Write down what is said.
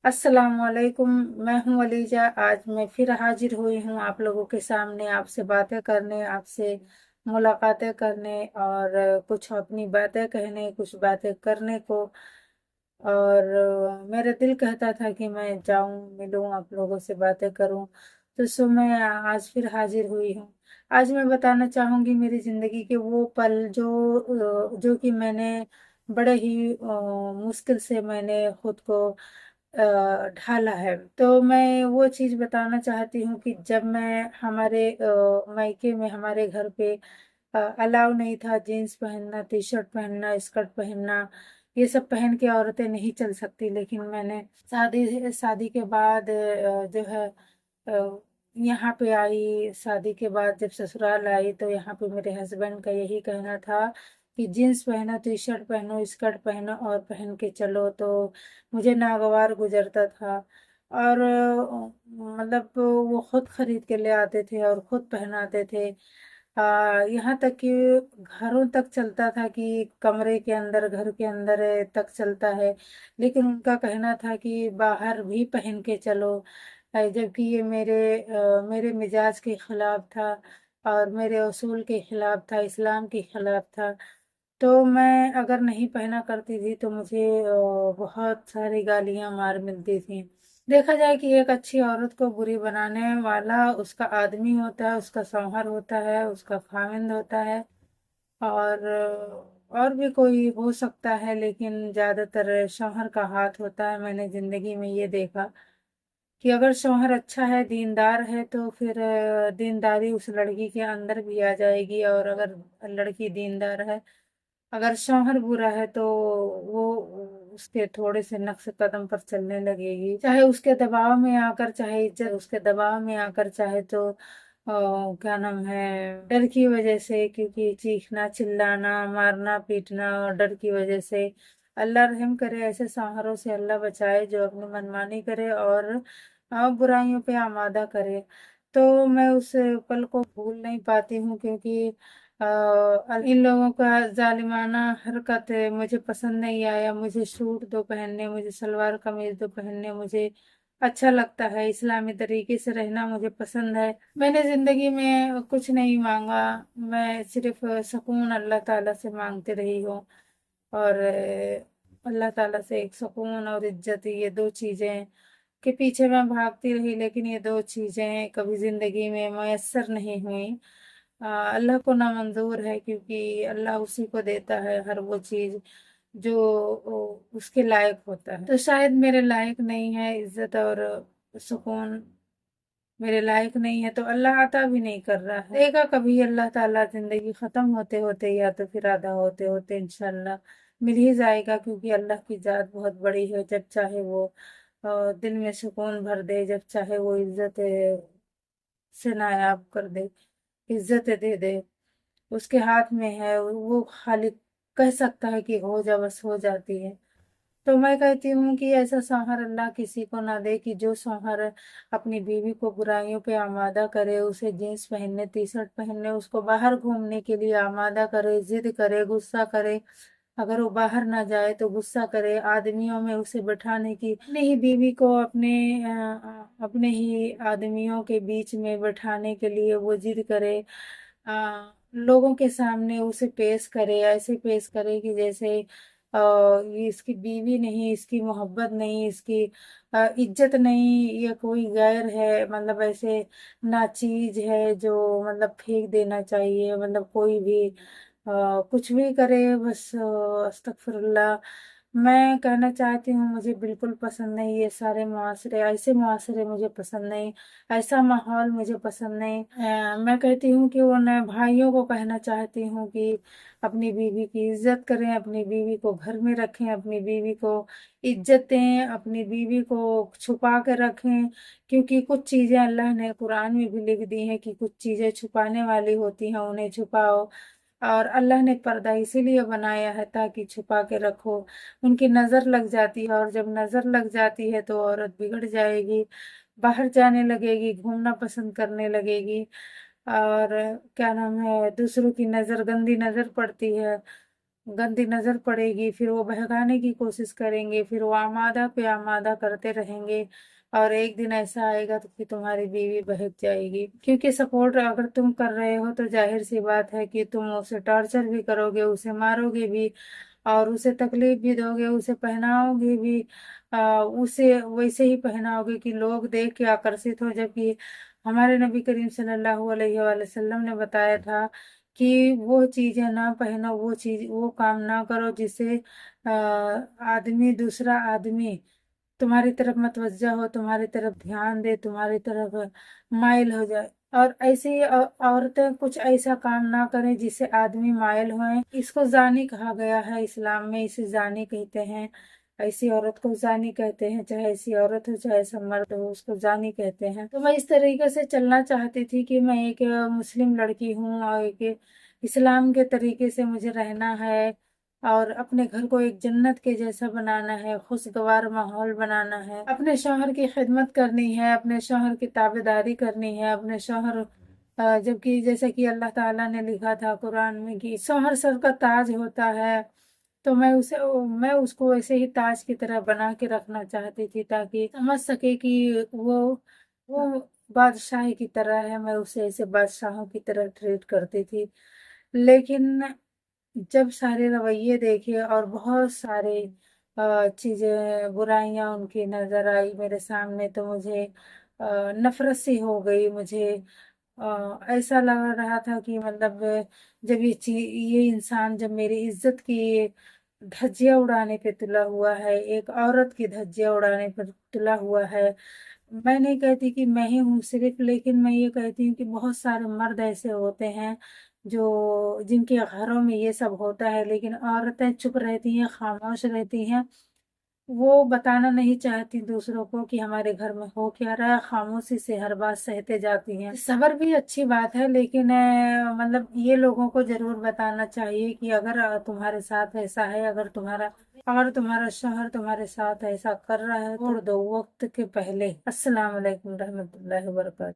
अस्सलाम वालेकुम। मैं हूँ अलीजा। आज मैं फिर हाजिर हुई हूँ आप लोगों के सामने, आपसे बातें करने, आपसे मुलाकातें करने और कुछ अपनी बातें कहने, कुछ बातें करने को। और मेरा दिल कहता था कि मैं जाऊं, मिलूं, आप लोगों से बातें करूं। तो मैं आज फिर हाजिर हुई हूँ। आज मैं बताना चाहूंगी मेरी जिंदगी के वो पल जो कि मैंने बड़े ही मुश्किल से मैंने खुद को ढाला है। तो मैं वो चीज़ बताना चाहती हूँ कि जब मैं हमारे मायके में, हमारे घर पे अलाउ नहीं था जीन्स पहनना, टी शर्ट पहनना, स्कर्ट पहनना। ये सब पहन के औरतें नहीं चल सकती, लेकिन मैंने शादी शादी के बाद जो है अ, यहाँ पे आई। शादी के बाद जब ससुराल आई तो यहाँ पे मेरे हस्बैंड का यही कहना था कि जीन्स पहनो, टी शर्ट पहनो, स्कर्ट पहनो और पहन के चलो। तो मुझे नागवार गुजरता था। और मतलब वो खुद खरीद के ले आते थे और खुद पहनाते थे। यहाँ तक कि घरों तक चलता था कि कमरे के अंदर, घर के अंदर तक चलता है। लेकिन उनका कहना था कि बाहर भी पहन के चलो। जबकि ये मेरे मिजाज के खिलाफ था और मेरे असूल के खिलाफ था, इस्लाम के खिलाफ था। तो मैं अगर नहीं पहना करती थी तो मुझे बहुत सारी गालियां मार मिलती थी। देखा जाए कि एक अच्छी औरत को बुरी बनाने वाला उसका आदमी होता है, उसका शौहर होता है, उसका खाविंद होता है। और और भी कोई हो सकता है, लेकिन ज्यादातर शौहर का हाथ होता है। मैंने जिंदगी में ये देखा कि अगर शौहर अच्छा है, दीनदार है, तो फिर दीनदारी उस लड़की के अंदर भी आ जाएगी। और अगर लड़की दीनदार है, अगर शौहर बुरा है, तो वो उसके थोड़े से नक्श कदम पर चलने लगेगी। चाहे उसके दबाव में आकर, चाहे इज्जत उसके दबाव में आकर, चाहे तो क्या नाम है, डर की वजह से। क्योंकि चीखना, चिल्लाना, मारना, पीटना और डर की वजह से। अल्लाह रहम करे, ऐसे शौहरों से अल्लाह बचाए जो अपनी मनमानी करे और बुराइयों पे आमादा करे। तो मैं उस पल को भूल नहीं पाती हूँ, क्योंकि इन लोगों का जालिमाना हरकत मुझे पसंद नहीं आया। मुझे सूट दो पहनने, मुझे सलवार कमीज दो पहनने, मुझे अच्छा लगता है। इस्लामी तरीके से रहना मुझे पसंद है। मैंने जिंदगी में कुछ नहीं मांगा, मैं सिर्फ सुकून अल्लाह ताला से मांगते रही हूँ। और अल्लाह ताला से एक सुकून और इज्जत, ये दो चीजें के पीछे मैं भागती रही। लेकिन ये दो चीजें कभी जिंदगी में मैसर नहीं हुई। अल्लाह को ना मंजूर है, क्योंकि अल्लाह उसी को देता है हर वो चीज जो उसके लायक होता है। तो शायद मेरे लायक नहीं है इज्जत और सुकून, मेरे लायक नहीं है, तो अल्लाह अता भी नहीं कर रहा है। देगा कभी अल्लाह ताला, जिंदगी खत्म होते होते या तो फिर आधा होते होते इंशाल्लाह मिल ही जाएगा। क्योंकि अल्लाह की जात बहुत बड़ी है। जब चाहे वो दिल में सुकून भर दे, जब चाहे वो इज्जत से नायाब कर दे, इज्जत दे दे, उसके हाथ में है। वो खाली कह सकता है कि हो जा, बस हो जाती है। तो मैं कहती हूँ कि ऐसा शौहर अल्लाह किसी को ना दे कि जो शौहर अपनी बीवी को बुराइयों पे आमादा करे, उसे जीन्स पहनने, टी शर्ट पहनने, उसको बाहर घूमने के लिए आमादा करे, जिद करे, गुस्सा करे। अगर वो बाहर ना जाए तो गुस्सा करे, आदमियों में उसे बैठाने की, अपने ही बीवी को अपने ही आदमियों के बीच में बैठाने के लिए वो जिद करे। लोगों के सामने उसे पेश करे, ऐसे पेश करे कि जैसे ये इसकी बीवी नहीं, इसकी मोहब्बत नहीं, इसकी इज्जत नहीं, ये कोई गैर है। मतलब ऐसे नाचीज है जो मतलब फेंक देना चाहिए। मतलब कोई भी कुछ भी करे, बस अस्तगफिरुल्लाह। मैं कहना चाहती हूँ, मुझे बिल्कुल पसंद नहीं ये सारे मुआशरे, ऐसे मुआशरे मुझे पसंद नहीं, ऐसा माहौल मुझे पसंद नहीं। मैं कहती हूँ कि उन भाइयों को कहना चाहती हूँ कि अपनी बीवी की इज्जत करें, अपनी बीवी को घर में रखें, अपनी बीवी को इज्जत दें, अपनी बीवी को छुपा के रखें। क्योंकि कुछ चीजें अल्लाह ने कुरान में भी लिख दी हैं कि कुछ चीजें छुपाने वाली होती हैं, उन्हें छुपाओ। और अल्लाह ने पर्दा इसीलिए बनाया है ताकि छुपा के रखो। उनकी नजर लग जाती है, और जब नजर लग जाती है तो औरत बिगड़ जाएगी, बाहर जाने लगेगी, घूमना पसंद करने लगेगी। और क्या नाम है, दूसरों की नजर, गंदी नजर पड़ती है। गंदी नजर पड़ेगी, फिर वो बहकाने की कोशिश करेंगे, फिर वो आमादा पे आमादा करते रहेंगे। और एक दिन ऐसा आएगा तो कि तुम्हारी बीवी बहक जाएगी, क्योंकि सपोर्ट अगर तुम कर रहे हो तो जाहिर सी बात है कि तुम उसे टॉर्चर भी करोगे, उसे मारोगे भी, और उसे तकलीफ भी दोगे, उसे पहनाओगे भी, उसे वैसे ही पहनाओगे कि लोग देख के आकर्षित हो। जबकि हमारे नबी करीम सल्लल्लाहु अलैहि वसल्लम ने बताया था कि वो चीजें ना पहनो, वो काम ना करो जिससे दूसरा आदमी तुम्हारी तरफ मतवज्जा हो, तुम्हारी तरफ ध्यान दे, तुम्हारी तरफ माइल हो जाए। और ऐसे ही औरतें कुछ ऐसा काम ना करें जिससे आदमी माइल होए। इसको जानी कहा गया है इस्लाम में, इसे जानी कहते हैं। ऐसी औरत को जानी कहते हैं, चाहे ऐसी औरत हो चाहे ऐसा मर्द हो, उसको जानी कहते हैं। तो मैं इस तरीके से चलना चाहती थी कि मैं एक मुस्लिम लड़की हूँ और एक इस्लाम के तरीके से मुझे रहना है, और अपने घर को एक जन्नत के जैसा बनाना है, खुशगवार माहौल बनाना है, अपने शौहर की खिदमत करनी है, अपने शौहर की ताबेदारी करनी है, अपने शौहर जबकि जैसे कि अल्लाह ताला ने लिखा था कुरान में कि शौहर सर का ताज होता है। तो मैं उसको वैसे ही ताज की तरह बना के रखना चाहती थी, ताकि समझ सके कि वो बादशाह की तरह है। मैं उसे ऐसे बादशाहों की तरह ट्रीट करती थी। लेकिन जब सारे रवैये देखे और बहुत सारे चीजें बुराइयां उनकी नजर आई मेरे सामने, तो मुझे नफरत सी हो गई। मुझे ऐसा लग रहा था कि मतलब जब ये इंसान जब मेरी इज्जत की धज्जियां उड़ाने पे तुला हुआ है, एक औरत की धज्जियां उड़ाने पर तुला हुआ है। मैं नहीं कहती कि मैं ही हूँ सिर्फ, लेकिन मैं ये कहती हूँ कि बहुत सारे मर्द ऐसे होते हैं जो जिनके घरों में ये सब होता है, लेकिन औरतें चुप रहती हैं, खामोश रहती हैं। वो बताना नहीं चाहती दूसरों को कि हमारे घर में हो क्या रहा है, खामोशी से हर बात सहते जाती हैं। सब्र भी अच्छी बात है, लेकिन मतलब ये लोगों को जरूर बताना चाहिए कि अगर तुम्हारे साथ ऐसा है, अगर तुम्हारा शौहर तुम्हारे साथ ऐसा कर रहा है, छोड़ दो वक्त के पहले। अस्सलाम वालेकुम रहमतुल्लाहि व बरकातहू।